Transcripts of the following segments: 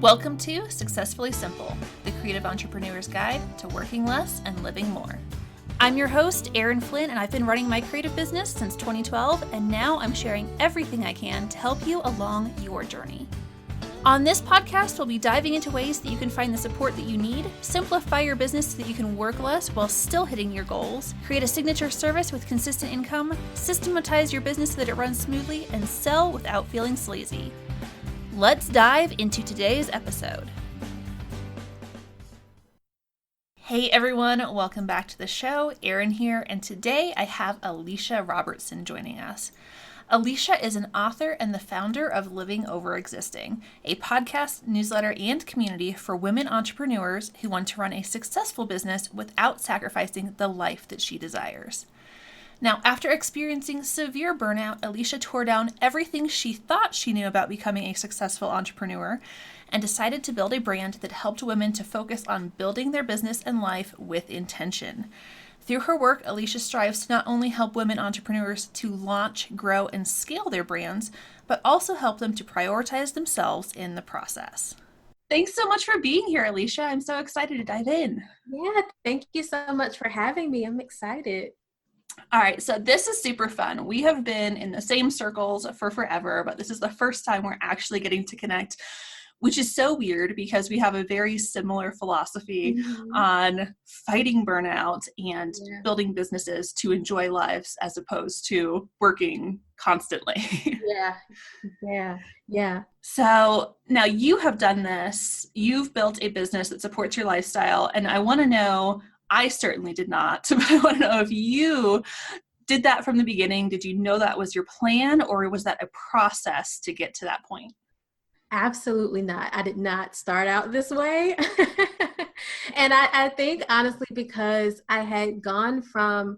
Welcome to Successfully Simple, the creative entrepreneur's guide to working less and living more. I'm your host, Erin Flynn, and I've been running my creative business since 2012, and now I'm sharing everything I can to help you along your journey. On this podcast, we'll be diving into ways that you can find the support that you need, simplify your business so that you can work less while still hitting your goals, create a signature service with consistent income, systematize your business so that it runs smoothly, and sell without feeling sleazy. Let's dive into today's episode. Hey everyone, welcome back to the show. Erin here, and today I have Alicia Robertson joining us. Alicia is an author and the founder of Living Over Existing, a podcast, newsletter, and community for women entrepreneurs who want to run a successful business without sacrificing the life that she desires. Now, after experiencing severe burnout, Alicia tore down everything she thought she knew about becoming a successful entrepreneur and decided to build a brand that helped women to focus on building their business and life with intention. Through her work, Alicia strives to not only help women entrepreneurs to launch, grow, and scale their brands, but also help them to prioritize themselves in the process. Thanks so much for being here, Alicia. I'm so excited to dive in. Yeah, thank you so much for having me. I'm excited. All right, so this is super fun. We have been in the same circles for forever, but this is the first time we're actually getting to connect, which is so weird because we have a very similar philosophy on fighting burnout and building businesses to enjoy lives as opposed to working constantly. Yeah. So now you have done this. You've built a business that supports your lifestyle, and I want to know, I certainly did not, but I want to know if you did that from the beginning. Did you know that was your plan, or was that a process to get to that point? Absolutely not. I did not start out this way. And I think honestly, because I had gone from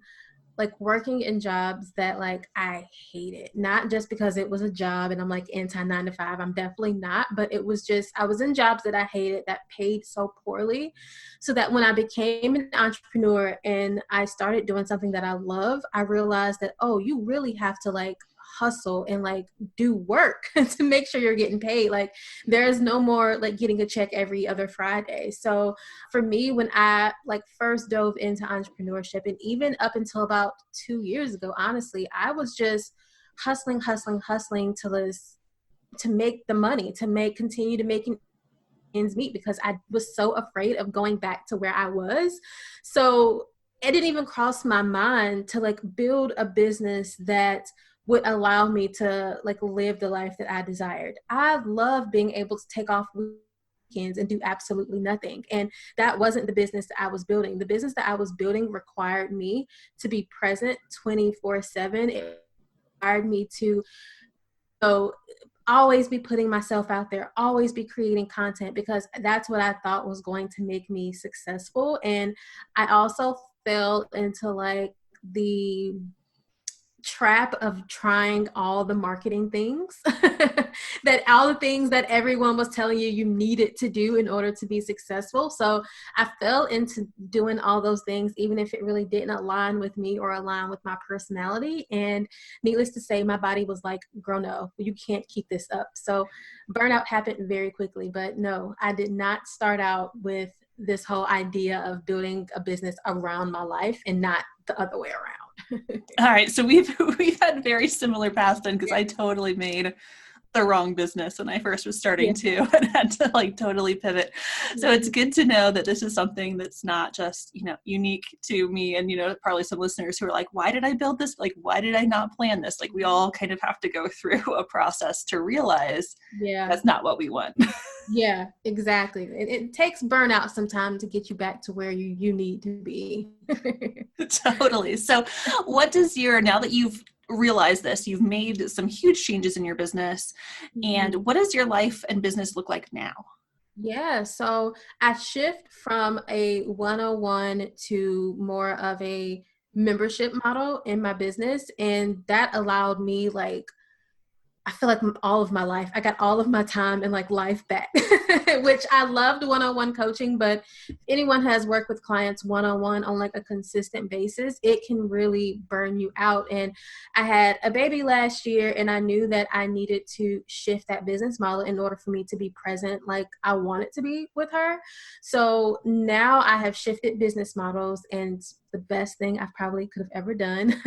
like working in jobs that like I hated, not just because it was a job and I'm like anti 9 to 5. I'm definitely not, but it was just, I was in jobs that I hated that paid so poorly. So that when I became an entrepreneur and I started doing something that I love, I realized that, oh, you really have to like hustle and like do work to make sure you're getting paid. Like there's no more like getting a check every other Friday. So for me, when I like first dove into entrepreneurship, and even up until about 2 years ago, honestly, I was just hustling to make the money, continue to make ends meet, because I was so afraid of going back to where I was. So it didn't even cross my mind to like build a business that would allow me to like live the life that I desired. I love being able to take off weekends and do absolutely nothing. And that wasn't the business that I was building. The business that I was building required me to be present 24/7. It required me to always be putting myself out there, always be creating content, because that's what I thought was going to make me successful. And I also fell into like the trap of trying all the marketing things that all the things that everyone was telling you needed to do in order to be successful. So I fell into doing all those things, even if it really didn't align with me or align with my personality. And needless to say, my body was like, girl, no, you can't keep this up. So burnout happened very quickly. But no, I did not start out with this whole idea of building a business around my life and not the other way around. All right. So we've had very similar paths then, because I totally made the wrong business when I first was starting to, and had to like totally pivot. So it's good to know that this is something that's not just, unique to me and, probably some listeners who are like, why did I build this? Like, why did I not plan this? Like, we all kind of have to go through a process to realize that's not what we want. Yeah, exactly. It takes burnout sometimes to get you back to where you need to be. Totally. So what does now that you've realized this, you've made some huge changes in your business, and what does your life and business look like now? Yeah, so I shift from a one-on-one to more of a membership model in my business, and that allowed me like I feel like all of my life, I got all of my time and like life back, which I loved one-on-one coaching. But if anyone has worked with clients one-on-one on like a consistent basis, it can really burn you out. And I had a baby last year, and I knew that I needed to shift that business model in order for me to be present like I wanted to be with her. So now I have shifted business models, and it's the best thing I've probably could have ever done.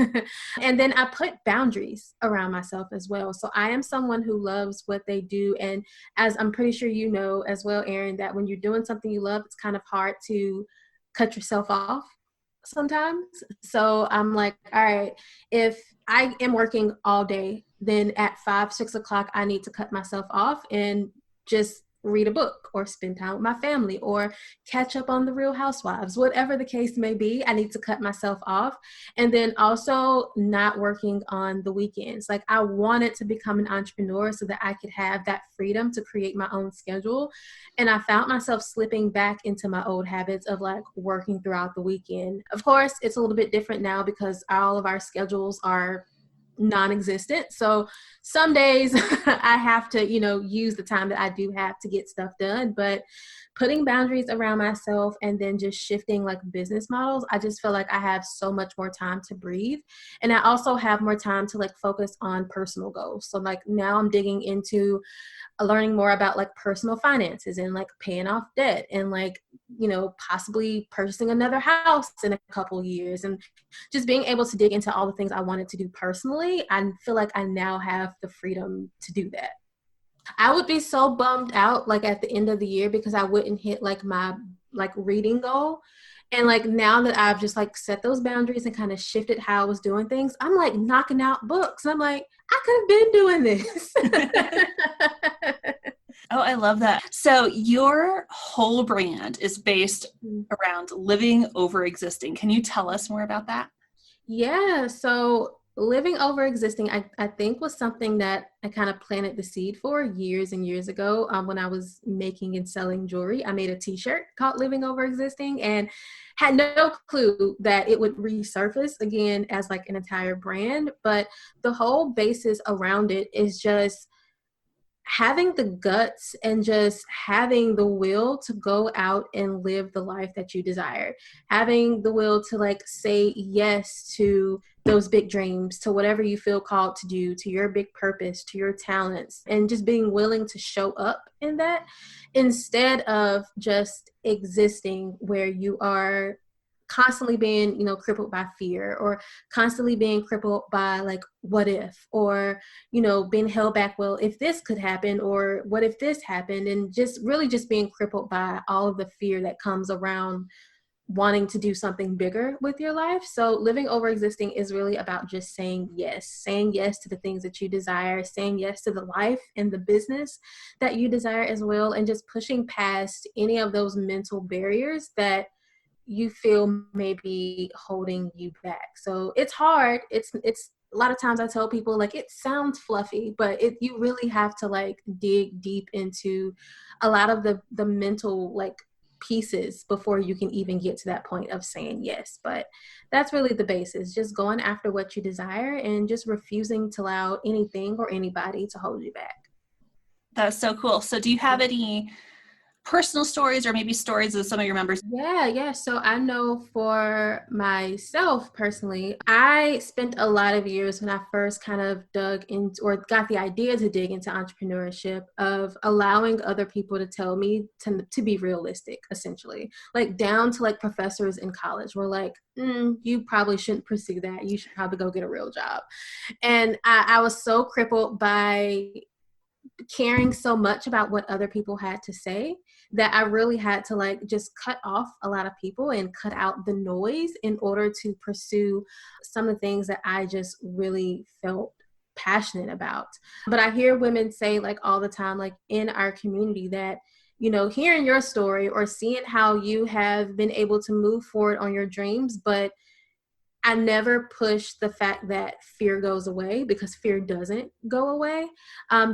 And then I put boundaries around myself as well. So I am someone who loves what they do. And as I'm pretty sure you know as well, Erin, that when you're doing something you love, it's kind of hard to cut yourself off sometimes. So I'm like, all right, if I am working all day, then at 5, 6 o'clock, I need to cut myself off and just read a book or spend time with my family or catch up on the Real Housewives, whatever the case may be. I need to cut myself off. And then also not working on the weekends. Like I wanted to become an entrepreneur so that I could have that freedom to create my own schedule. And I found myself slipping back into my old habits of like working throughout the weekend. Of course, it's a little bit different now because all of our schedules are non-existent. So some days I have to, use the time that I do have to get stuff done, but putting boundaries around myself and then just shifting like business models, I just feel like I have so much more time to breathe. And I also have more time to like focus on personal goals. So like now I'm digging into learning more about like personal finances and like paying off debt and like, possibly purchasing another house in a couple years and just being able to dig into all the things I wanted to do personally. I feel like I now have the freedom to do that. I would be so bummed out like at the end of the year because I wouldn't hit like my like reading goal. And like now that I've just like set those boundaries and kind of shifted how I was doing things, I'm like knocking out books. I'm like, I could have been doing this. Oh, I love that. So your whole brand is based around living over existing. Can you tell us more about that? Yeah. So living over existing, I think was something that I kind of planted the seed for years and years ago when I was making and selling jewelry. I made a t-shirt called Living Over Existing and had no clue that it would resurface again as like an entire brand. But the whole basis around it is just having the guts and just having the will to go out and live the life that you desire, having the will to like say yes to those big dreams, to whatever you feel called to do, to your big purpose, to your talents, and just being willing to show up in that instead of just existing where you are constantly being crippled by fear or constantly being crippled by like what if or being held back, well if this could happen or what if this happened, and just really just being crippled by all of the fear that comes around wanting to do something bigger with your life. So living over existing is really about just saying yes to the things that you desire, saying yes to the life and the business that you desire as well, and just pushing past any of those mental barriers that you feel may be holding you back. So it's hard. It's a lot of times I tell people like it sounds fluffy, but you really have to like dig deep into a lot of the mental like pieces before you can even get to that point of saying yes. But that's really the basis, just going after what you desire and just refusing to allow anything or anybody to hold you back. That's so cool. So do you have any personal stories or maybe stories of some of your members? Yeah. So I know for myself personally, I spent a lot of years when I first kind of dug into or got the idea to dig into entrepreneurship of allowing other people to tell me to be realistic, essentially, like down to like professors in college were like, you probably shouldn't pursue that. You should probably go get a real job. And I was so crippled by caring so much about what other people had to say that I really had to like just cut off a lot of people and cut out the noise in order to pursue some of the things that I just really felt passionate about. But I hear women say like all the time, like in our community, that hearing your story or seeing how you have been able to move forward on your dreams, but I never push the fact that fear goes away, because fear doesn't go away.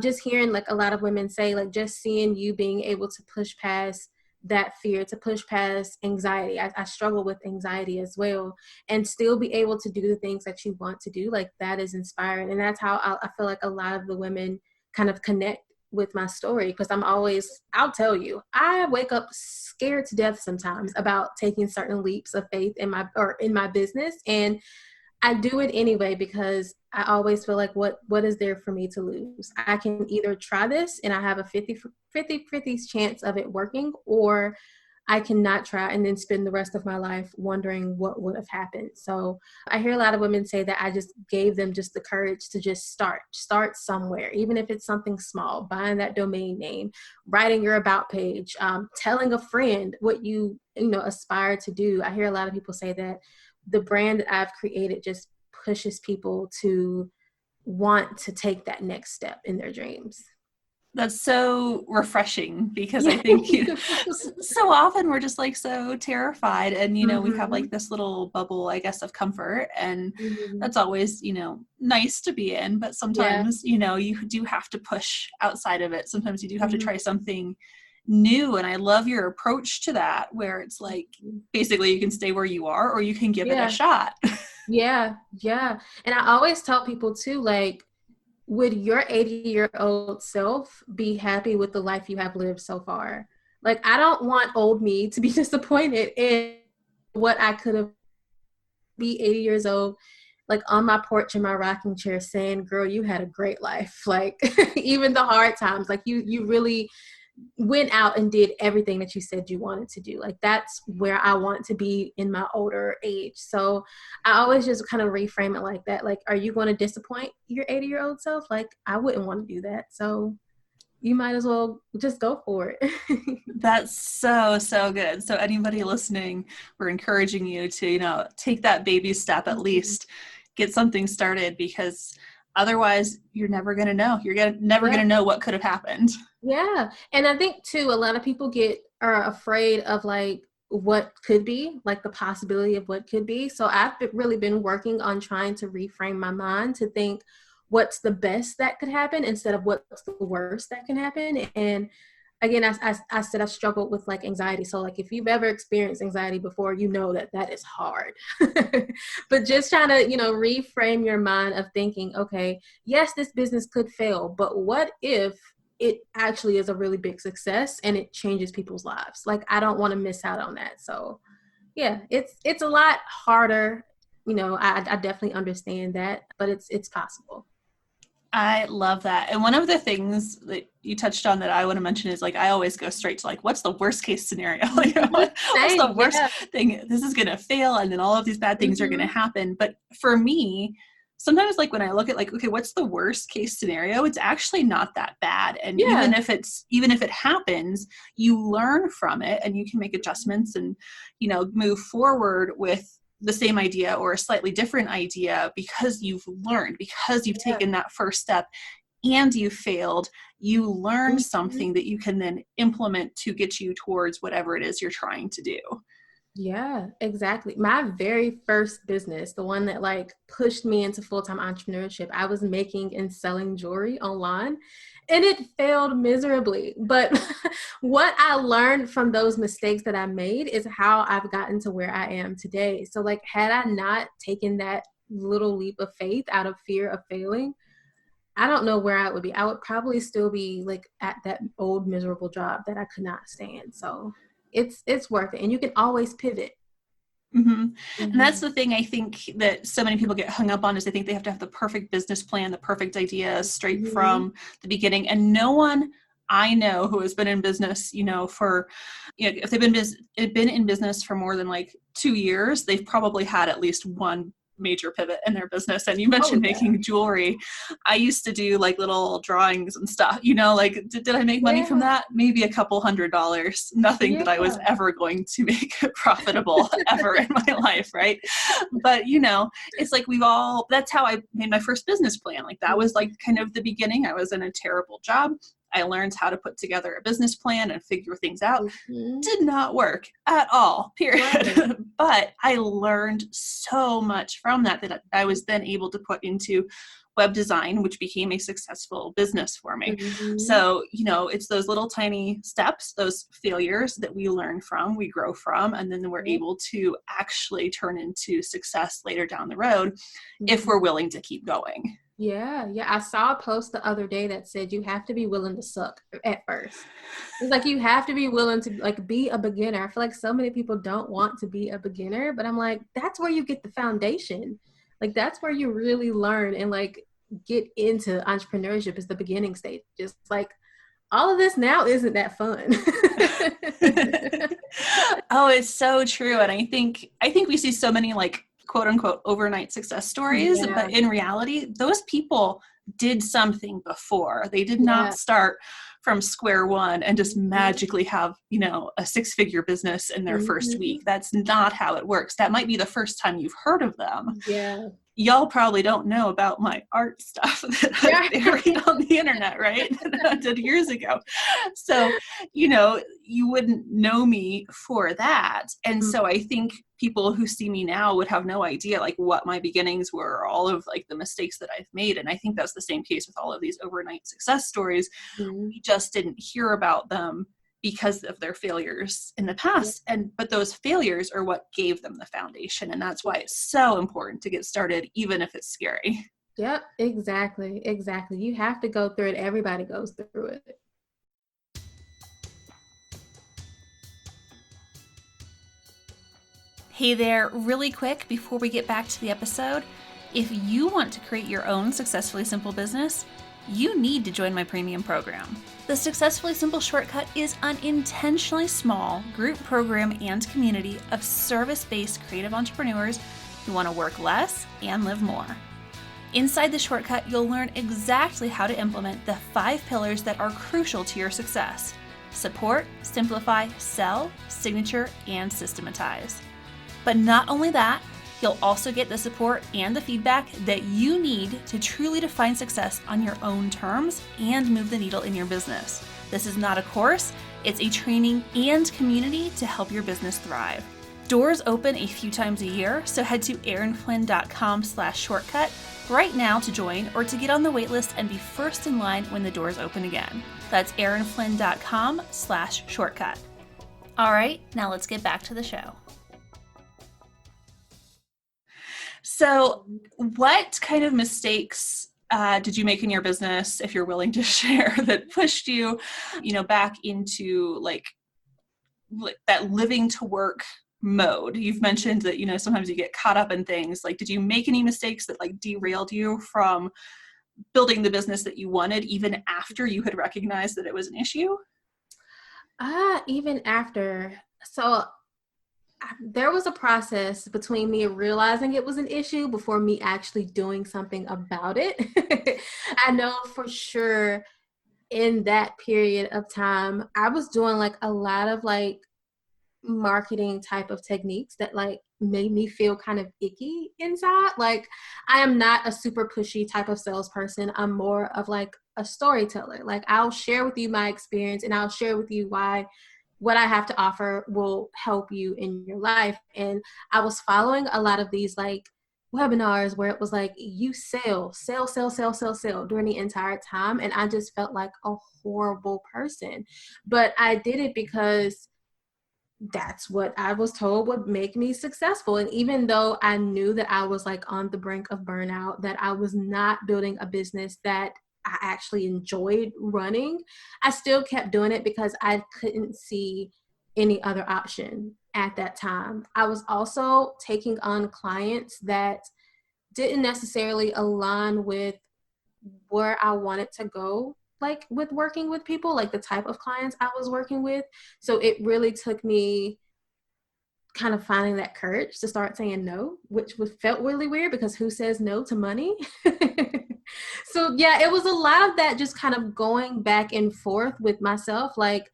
Just hearing like a lot of women say, like just seeing you being able to push past that fear, to push past anxiety. I struggle with anxiety as well, and still be able to do the things that you want to do. Like, that is inspiring. And that's how I feel like a lot of the women kind of connect with my story, because I'll tell you, I wake up scared to death sometimes about taking certain leaps of faith in my business. And I do it anyway, because I always feel like, what is there for me to lose? I can either try this and I have a 50 chance of it working, or I cannot try and then spend the rest of my life wondering what would have happened. So I hear a lot of women say that I just gave them just the courage to just start somewhere, even if it's something small, buying that domain name, writing your about page, telling a friend what you aspire to do. I hear a lot of people say that the brand that I've created just pushes people to want to take that next step in their dreams. That's so refreshing, because Yeah. I think so often we're just like so terrified, and we have like this little bubble, I guess, of comfort, and that's always nice to be in, but sometimes you do have to push outside of it. Sometimes you do have to try something new, and I love your approach to that, where it's like basically you can stay where you are, or you can give it a shot. Yeah. And I always tell people too, like, would your 80-year-old self be happy with the life you have lived so far? Like, I don't want old me to be disappointed in what I could have, be 80 years old, like on my porch in my rocking chair saying, girl, you had a great life. Like, even the hard times, like you really went out and did everything that you said you wanted to do. Like, that's where I want to be in my older age. So I always just kind of reframe it like that. Like, are you going to disappoint your 80-year-old self? Like, I wouldn't want to do that. So you might as well just go for it. That's so good. So anybody listening, we're encouraging you to, take that baby step, at least get something started, because otherwise you're never going to know. You're never going to know what could have happened. Yeah. And I think too, a lot of people are afraid of like what could be, like the possibility of what could be. So I've really been working on trying to reframe my mind to think what's the best that could happen instead of what's the worst that can happen. And again, I said I struggled with like anxiety. So like, if you've ever experienced anxiety before, that is hard. But just trying to, reframe your mind of thinking, okay, yes, this business could fail, but what if it actually is a really big success and it changes people's lives? Like, I don't want to miss out on that. So yeah, it's a lot harder. I definitely understand that, but it's possible. I love that. And one of the things that you touched on that I want to mention is, like, I always go straight to like, what's the worst case scenario? Like, what's the worst thing? This is going to fail, and then all of these bad things are going to happen. But for me, sometimes, like, when I look at like, okay, what's the worst case scenario? It's actually not that bad. And even if it happens, you learn from it and you can make adjustments and, move forward with the same idea or a slightly different idea, because you've learned, because you've taken that first step and you failed. You learn something that you can then implement to get you towards whatever it is you're trying to do. Yeah, exactly. My very first business, the one that like pushed me into full-time entrepreneurship, I was making and selling jewelry online, and it failed miserably. But what I learned from those mistakes that I made is how I've gotten to where I am today. So like, had I not taken that little leap of faith out of fear of failing, I don't know where I would be. I would probably still be like at that old miserable job that I could not stand. So it's worth it, and you can always pivot. And that's the thing I think that so many people get hung up on, is they think they have to have the perfect business plan, the perfect idea straight from the beginning. And no one I know who has been in business, for, if they've been in business for more than like 2 years, they've probably had at least one major pivot in their business. And you mentioned making jewelry. I used to do like little drawings and stuff, like, did I make money from that? Maybe a couple $100s, nothing that I was ever going to make profitable ever in my life. Right. But, it's like that's how I made my first business plan. Like, that was like kind of the beginning. I was in a terrible job. I learned how to put together a business plan and figure things out. Did not work at all, period. Right. But I learned so much from that I was then able to put into web design, which became a successful business for me. Mm-hmm. So, it's those little tiny steps, those failures that we learn from, we grow from, and then we're able to actually turn into success later down the road if we're willing to keep going. Yeah. I saw a post the other day that said you have to be willing to suck at first. It's like you have to be willing to like be a beginner. I feel like so many people don't want to be a beginner, but I'm like, that's where you get the foundation. Like that's where you really learn and like get into entrepreneurship is the beginning stage. Just like all of this now isn't that fun. Oh, it's so true. And I think we see so many like quote unquote overnight success stories, but in reality, those people did something before. They did not start from square one and just magically have, a 6-figure business in their first week. That's not how it works. That might be the first time you've heard of them. Yeah. Y'all probably don't know about my art stuff that I buried on the internet, right? That I did years ago. So, you wouldn't know me for that. And so I think people who see me now would have no idea like what my beginnings were, or all of like the mistakes that I've made. And I think that's the same case with all of these overnight success stories. We just didn't hear about them because of their failures in the past. But those failures are what gave them the foundation. And that's why it's so important to get started, even if it's scary. Yep, exactly. You have to go through it. Everybody goes through it. Hey there, really quick before we get back to the episode, if you want to create your own Successfully Simple business, you need to join my premium program. The Successfully Simple Shortcut is an intentionally small group program and community of service-based creative entrepreneurs who want to work less and live more. Inside the shortcut, you'll learn exactly how to implement the 5 pillars that are crucial to your success: support, simplify, sell, signature, and systematize. But not only that, you'll also get the support and the feedback that you need to truly define success on your own terms and move the needle in your business. This is not a course, it's a training and community to help your business thrive. Doors open a few times a year, so head to erinflynn.com/shortcut right now to join or to get on the waitlist and be first in line when the doors open again. That's erinflynn.com/shortcut. All right, now let's get back to the show. So what kind of mistakes did you make in your business, if you're willing to share, that pushed you, back into like that living to work mode? You've mentioned that, sometimes you get caught up in things. Like, did you make any mistakes that like derailed you from building the business that you wanted, even after you had recognized that it was an issue? Even after. So there was a process between me realizing it was an issue before me actually doing something about it. I know for sure in that period of time, I was doing like a lot of like marketing type of techniques that like made me feel kind of icky inside. Like I am not a super pushy type of salesperson. I'm more of like a storyteller. Like I'll share with you my experience and I'll share with you why what I have to offer will help you in your life. And I was following a lot of these like webinars where it was like, you sell during the entire time. And I just felt like a horrible person. But I did it because that's what I was told would make me successful. And even though I knew that I was like on the brink of burnout, that I was not building a business that I actually enjoyed running, I still kept doing it because I couldn't see any other option at that time. I was also taking on clients that didn't necessarily align with where I wanted to go, like with working with people, like the type of clients I was working with. So it really took me kind of finding that courage to start saying no, which felt really weird because who says no to money? So yeah, it was a lot of that, just kind of going back and forth with myself. Like,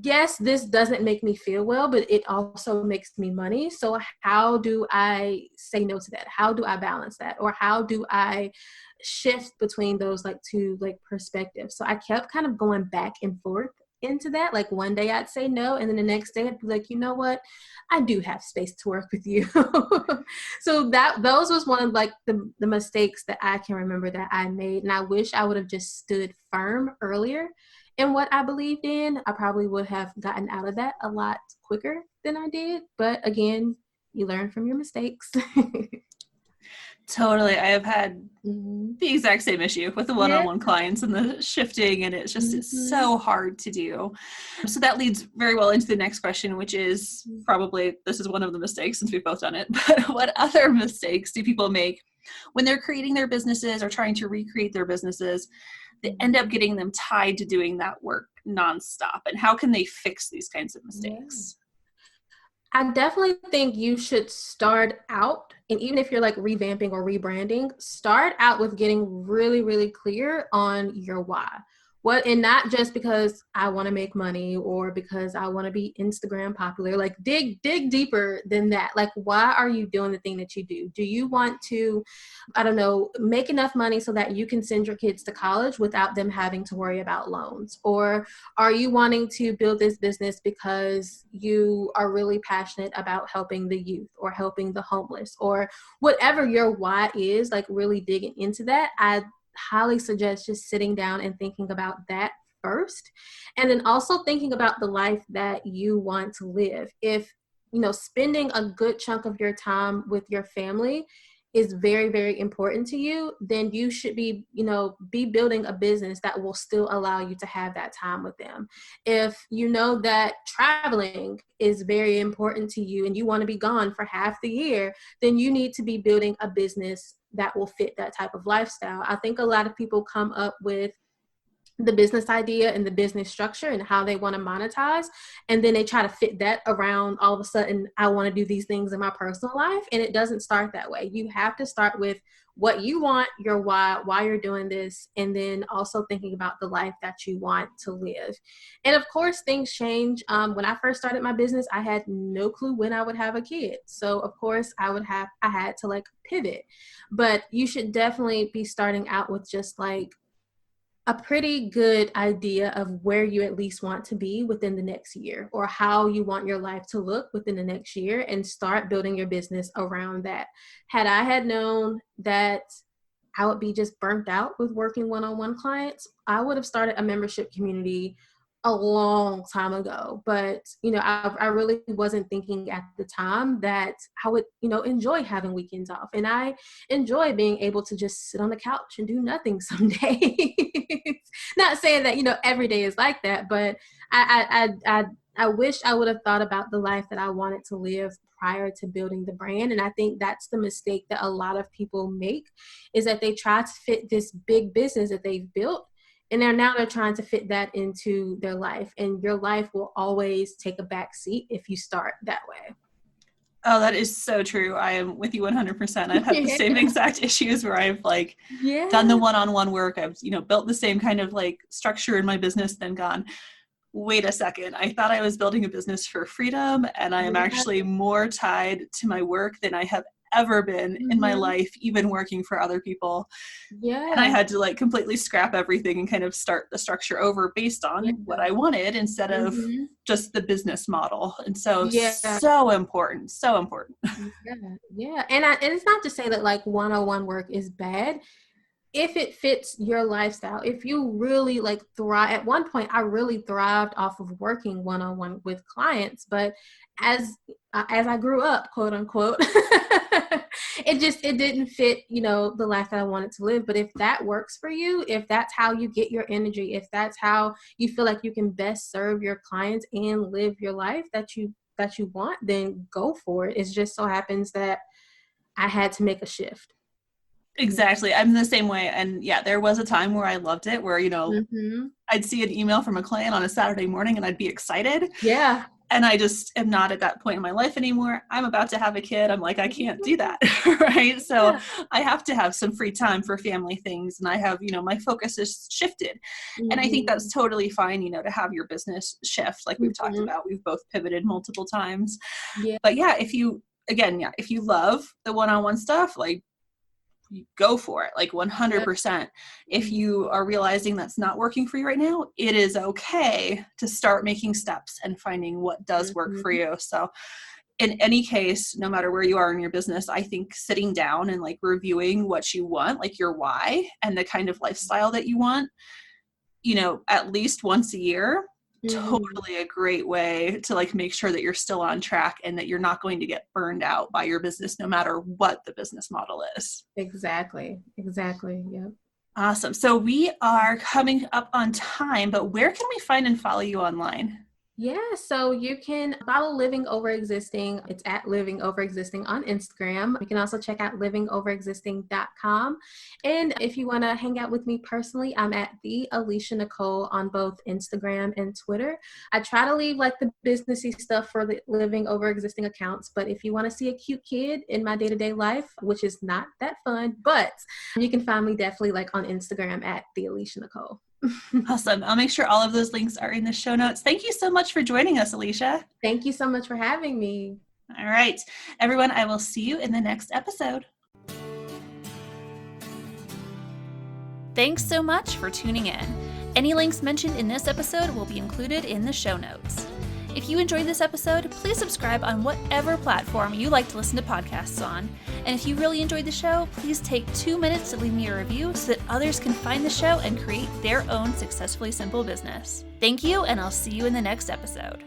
yes, this doesn't make me feel well, but it also makes me money. So how do I say no to that? How do I balance that? Or how do I shift between those like two like perspectives? So I kept kind of going back and forth into that. Like one day I'd say no, and then the next day I'd be like, you know what, I do have space to work with you. So those was one of like the mistakes that I can remember that I made, and I wish I would have just stood firm earlier in what I believed in. I probably would have gotten out of that a lot quicker than I did. But again, you learn from your mistakes. Totally. I have had Mm-hmm. the exact same issue with the Yeah. one-on-one clients and the shifting, and it's just, it's Mm-hmm. so hard to do. So that leads very well into the next question, which is probably, this is one of the mistakes since we've both done it, but what other mistakes do people make when they're creating their businesses or trying to recreate their businesses that end up getting them tied to doing that work nonstop? And how can they fix these kinds of mistakes? I definitely think you should start out, and even if you're like revamping or rebranding, start out with getting really, really clear on your why. What, and not just because I want to make money or because I want to be Instagram popular. Like dig deeper than that. Like, why are you doing the thing that you do? Do you want to, I don't know, make enough money so that you can send your kids to college without them having to worry about loans? Or are you wanting to build this business because you are really passionate about helping the youth or helping the homeless, or whatever your why is? Like really digging into that. I highly suggest just sitting down and thinking about that first. And then also thinking about the life that you want to live. If, spending a good chunk of your time with your family is very, very important to you, then you should be building a business that will still allow you to have that time with them. If you know that traveling is very important to you and you want to be gone for half the year, then you need to be building a business that will fit that type of lifestyle. I think a lot of people come up with the business idea and the business structure and how they want to monetize, and then they try to fit that around, all of a sudden I want to do these things in my personal life, and it doesn't start that way. You have to start with what you want, your why you're doing this, and then also thinking about the life that you want to live. And of course things change. When I first started my business, I had no clue when I would have a kid, so of course I had to like pivot. But you should definitely be starting out with just like a pretty good idea of where you at least want to be within the next year, or how you want your life to look within the next year, and start building your business around that. Had I had known that I would be just burnt out with working one-on-one clients, I would have started a membership community a long time ago. But, I really wasn't thinking at the time that I would, enjoy having weekends off. And I enjoy being able to just sit on the couch and do nothing some days. Not saying that, every day is like that, but I wish I would have thought about the life that I wanted to live prior to building the brand. And I think that's the mistake that a lot of people make, is that they try to fit this big business that they've built, and they're trying to fit that into their life. And your life will always take a back seat if you start that way. Oh, that is so true. I am with you 100%. I've had the same exact issues where I've done the one-on-one work. I've, built the same kind of structure in my business, then gone, wait a second, I thought I was building a business for freedom, and I am actually more tied to my work than I have ever been in my life, even working for other people. Yeah. And I had to completely scrap everything and kind of start the structure over based on what I wanted, instead of just the business model. And so, so important, so important. Yeah. And it's not to say that one-on-one work is bad. If it fits your lifestyle, if you really thrive. At one point I really thrived off of working one-on-one with clients, but as I grew up, quote unquote, it didn't fit, the life that I wanted to live. But if that works for you, if that's how you get your energy, if that's how you feel like you can best serve your clients and live your life that you want, then go for it. It just so happens that I had to make a shift. Exactly. I'm the same way. And yeah, there was a time where I loved it, where, I'd see an email from a client on a Saturday morning and I'd be excited. Yeah. And I just am not at that point in my life anymore. I'm about to have a kid. I'm like, I can't do that. Right. So I have to have some free time for family things. And I have, my focus is shifted. And I think that's totally fine, to have your business shift. Like we've talked about, we've both pivoted multiple times. Yeah. But yeah, if you love the one-on-one stuff, go for it, like 100%. Yep. If you are realizing that's not working for you right now, it is okay to start making steps and finding what does work for you. So in any case, no matter where you are in your business, I think sitting down and like reviewing what you want, like your why and the kind of lifestyle that you want, at least once a year, totally a great way to like make sure that you're still on track and that you're not going to get burned out by your business, no matter what the business model is. Exactly. Yep. Awesome. So we are coming up on time, but where can we find and follow you online? Yeah, so you can follow Living Over Existing. It's at Living Over Existing on Instagram. You can also check out livingoverexisting.com. And if you want to hang out with me personally, I'm at the Alicia Nicole on both Instagram and Twitter. I try to leave like the businessy stuff for the Living Over Existing accounts, but if you want to see a cute kid in my day-to-day life, which is not that fun, but you can find me definitely like on Instagram at the Alicia Nicole. Awesome. I'll make sure all of those links are in the show notes. Thank you so much for joining us, Alicia. Thank you so much for having me. All right, everyone, I will see you in the next episode. Thanks so much for tuning in. Any links mentioned in this episode will be included in the show notes. If you enjoyed this episode, please subscribe on whatever platform you like to listen to podcasts on. And if you really enjoyed the show, please take 2 minutes to leave me a review so that others can find the show and create their own successfully simple business. Thank you, and I'll see you in the next episode.